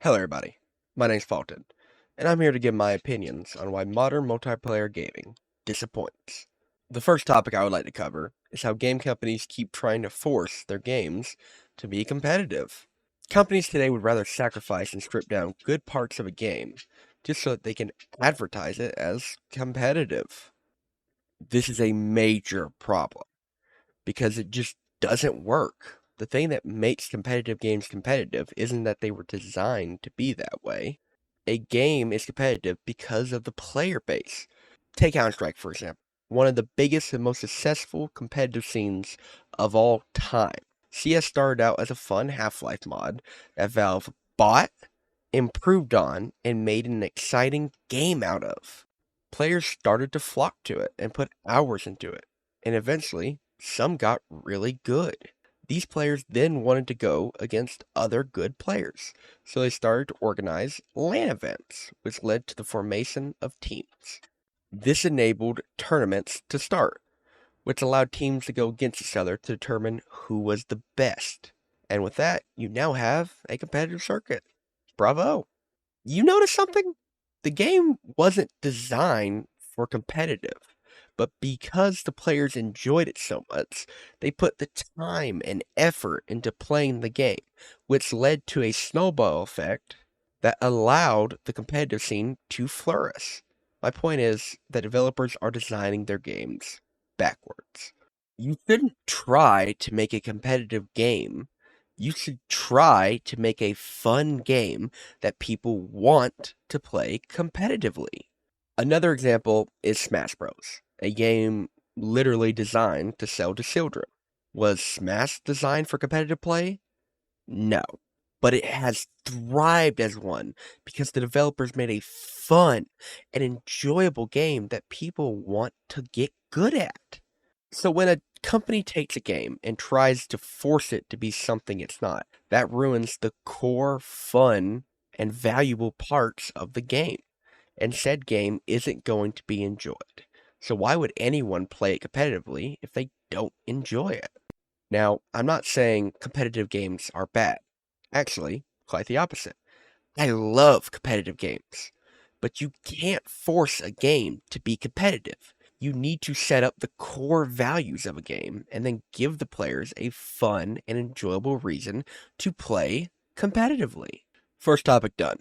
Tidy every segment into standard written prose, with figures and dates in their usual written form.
Hello everybody, my name's Fulton, and I'm here to give my opinions on why modern multiplayer gaming disappoints. The first topic I would like to cover is how game companies keep trying to force their games to be competitive. Companies today would rather sacrifice and strip down good parts of a game just so that they can advertise it as competitive. This is a major problem because it just doesn't work. The thing that makes competitive games competitive isn't that they were designed to be that way. A game is competitive because of the player base. Take Counter-Strike, for example, one of the biggest and most successful competitive scenes of all time. CS started out as a fun Half-Life mod that Valve bought, improved on, and made an exciting game out of. Players started to flock to it and put hours into it, and eventually, some got really good. These players then wanted to go against other good players, so they started to organize LAN events, which led to the formation of teams. This enabled tournaments to start, which allowed teams to go against each other to determine who was the best. And with that, you now have a competitive circuit. Bravo! You notice something? The game wasn't designed for competitive, but because the players enjoyed it so much, they put the time and effort into playing the game, which led to a snowball effect that allowed the competitive scene to flourish. My point is that developers are designing their games backwards. You shouldn't try to make a competitive game. You should try to make a fun game that people want to play competitively. Another example is Smash Bros., a game literally designed to sell to children. Was Smash designed for competitive play? No. But it has thrived as one because the developers made a fun and enjoyable game that people want to get good at. So when a company takes a game and tries to force it to be something it's not, that ruins the core fun and valuable parts of the game, and said game isn't going to be enjoyed. So why would anyone play it competitively if they don't enjoy it? Now, I'm not saying competitive games are bad. Actually, quite the opposite. I love competitive games. But you can't force a game to be competitive. You need to set up the core values of a game and then give the players a fun and enjoyable reason to play competitively. First topic done.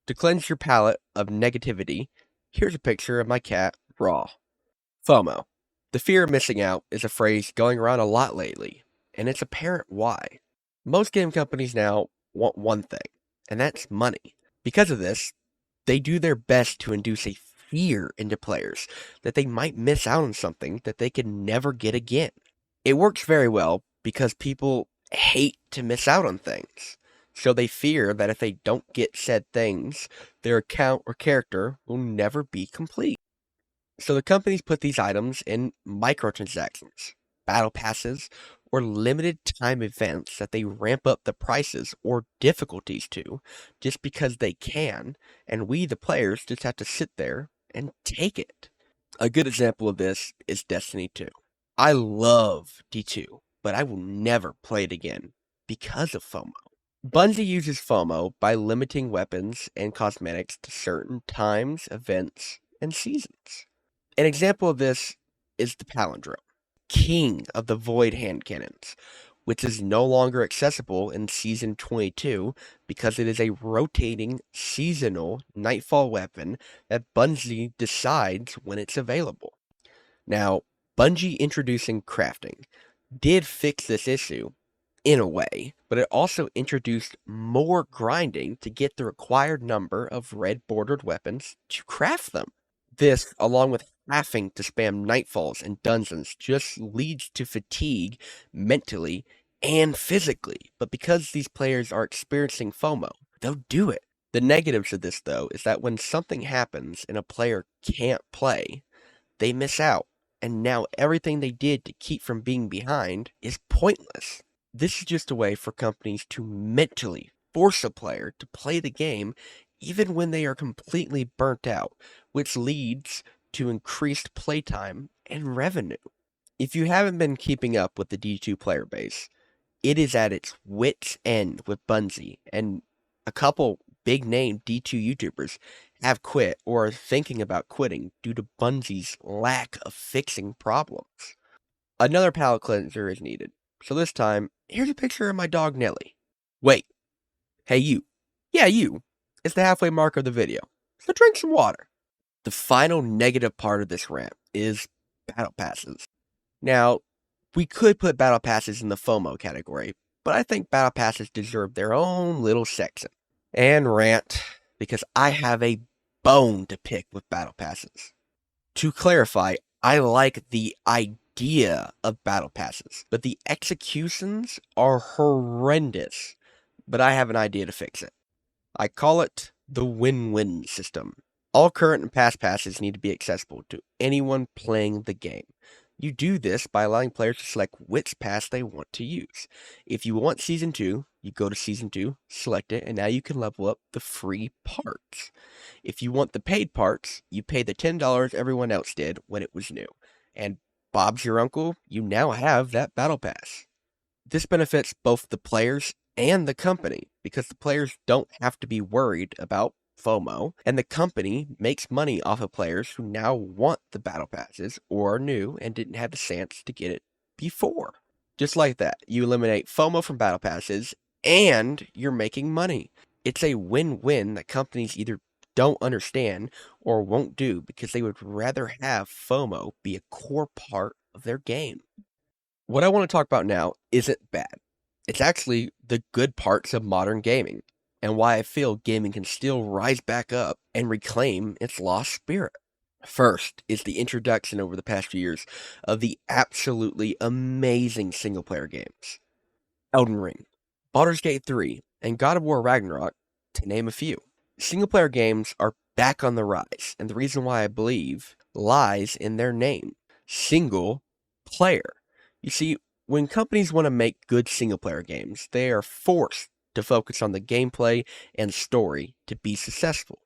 To cleanse your palate of negativity, here's a picture of my cat, Raw. FOMO. The fear of missing out is a phrase going around a lot lately, and it's apparent why. Most game companies now want one thing, and that's money. Because of this, they do their best to induce a fear into players that they might miss out on something that they can never get again. It works very well because people hate to miss out on things. So they fear that if they don't get said things, their account or character will never be complete. So the companies put these items in microtransactions, battle passes, or limited time events that they ramp up the prices or difficulties to just because they can, and we, the players, just have to sit there and take it. A good example of this is Destiny 2. I love D2, but I will never play it again because of FOMO. Bungie uses FOMO by limiting weapons and cosmetics to certain times, events, and seasons. An example of this is the Palindrome, king of the Void hand cannons, which is no longer accessible in Season 22 because it is a rotating, seasonal Nightfall weapon that Bungie decides when it's available. Now, Bungie introducing crafting did fix this issue, in a way, but it also introduced more grinding to get the required number of red bordered weapons to craft them. This, along with having to spam nightfalls and dungeons, just leads to fatigue mentally and physically. But because these players are experiencing FOMO, they'll do it. The negatives of this, though, is that when something happens and a player can't play, they miss out. And now everything they did to keep from being behind is pointless. This is just a way for companies to mentally force a player to play the game even when they are completely burnt out, which leads to increased playtime and revenue. If you haven't been keeping up with the D2 player base, it is at its wits' end with Bungie, and a couple big name D2 YouTubers have quit or are thinking about quitting due to Bungie's lack of fixing problems. Another palate cleanser is needed. So this time, here's a picture of my dog Nelly. Wait, hey you. Yeah, you. It's the halfway mark of the video. So drink some water. The final negative part of this rant is battle passes. Now, we could put battle passes in the FOMO category, but I think battle passes deserve their own little section. And rant, because I have a bone to pick with battle passes. To clarify, I like the idea of battle passes, but the executions are horrendous. But I have an idea to fix it. I call it the win-win system. All current and past passes need to be accessible to anyone playing the game. You do this by allowing players to select which pass they want to use. If you want Season 2, you go to Season 2, select it, and now you can level up the free parts. If you want the paid parts, you pay the $10 everyone else did when it was new. And Bob's your uncle, you now have that battle pass. This benefits both the players and the company, because the players don't have to be worried about FOMO, and the company makes money off of players who now want the battle passes or are new and didn't have the chance to get it before. Just like that, you eliminate FOMO from battle passes and you're making money. It's a win-win that companies either don't understand or won't do because they would rather have FOMO be a core part of their game. What I want to talk about now isn't bad. It's actually the good parts of modern gaming, and why I feel gaming can still rise back up and reclaim its lost spirit. First is the introduction over the past few years of the absolutely amazing single-player games. Elden Ring, Baldur's Gate 3, and God of War Ragnarok, to name a few. Single-player games are back on the rise, and the reason why I believe lies in their name. Single player. You see, when companies want to make good single-player games, they are forced to focus on the gameplay and story to be successful.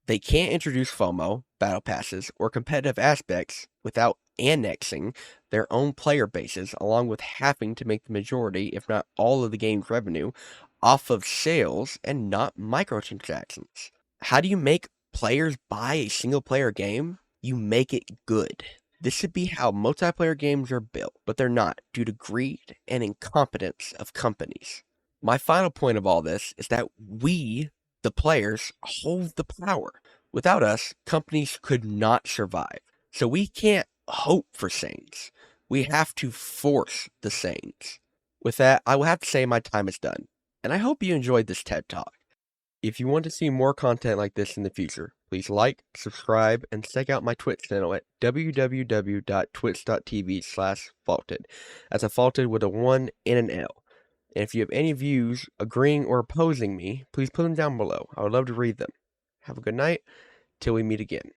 They can't introduce FOMO, battle passes, or competitive aspects without annexing their own player bases, along with having to make the majority, if not all of the game's revenue, off of sales and not microtransactions. How do you make players buy a single-player game? You make it good. This should be how multiplayer games are built, but they're not due to greed and incompetence of companies. My final point of all this is that we, the players, hold the power. Without us, companies could not survive. So we can't hope for change. We have to force the change. With that, I will have to say my time is done, and I hope you enjoyed this TED Talk. If you want to see more content like this in the future, please like, subscribe, and check out my Twitch channel at www.twitch.tv/faulted. That's a faulted with a 1 and an L. And if you have any views agreeing or opposing me, please put them down below. I would love to read them. Have a good night till we meet again.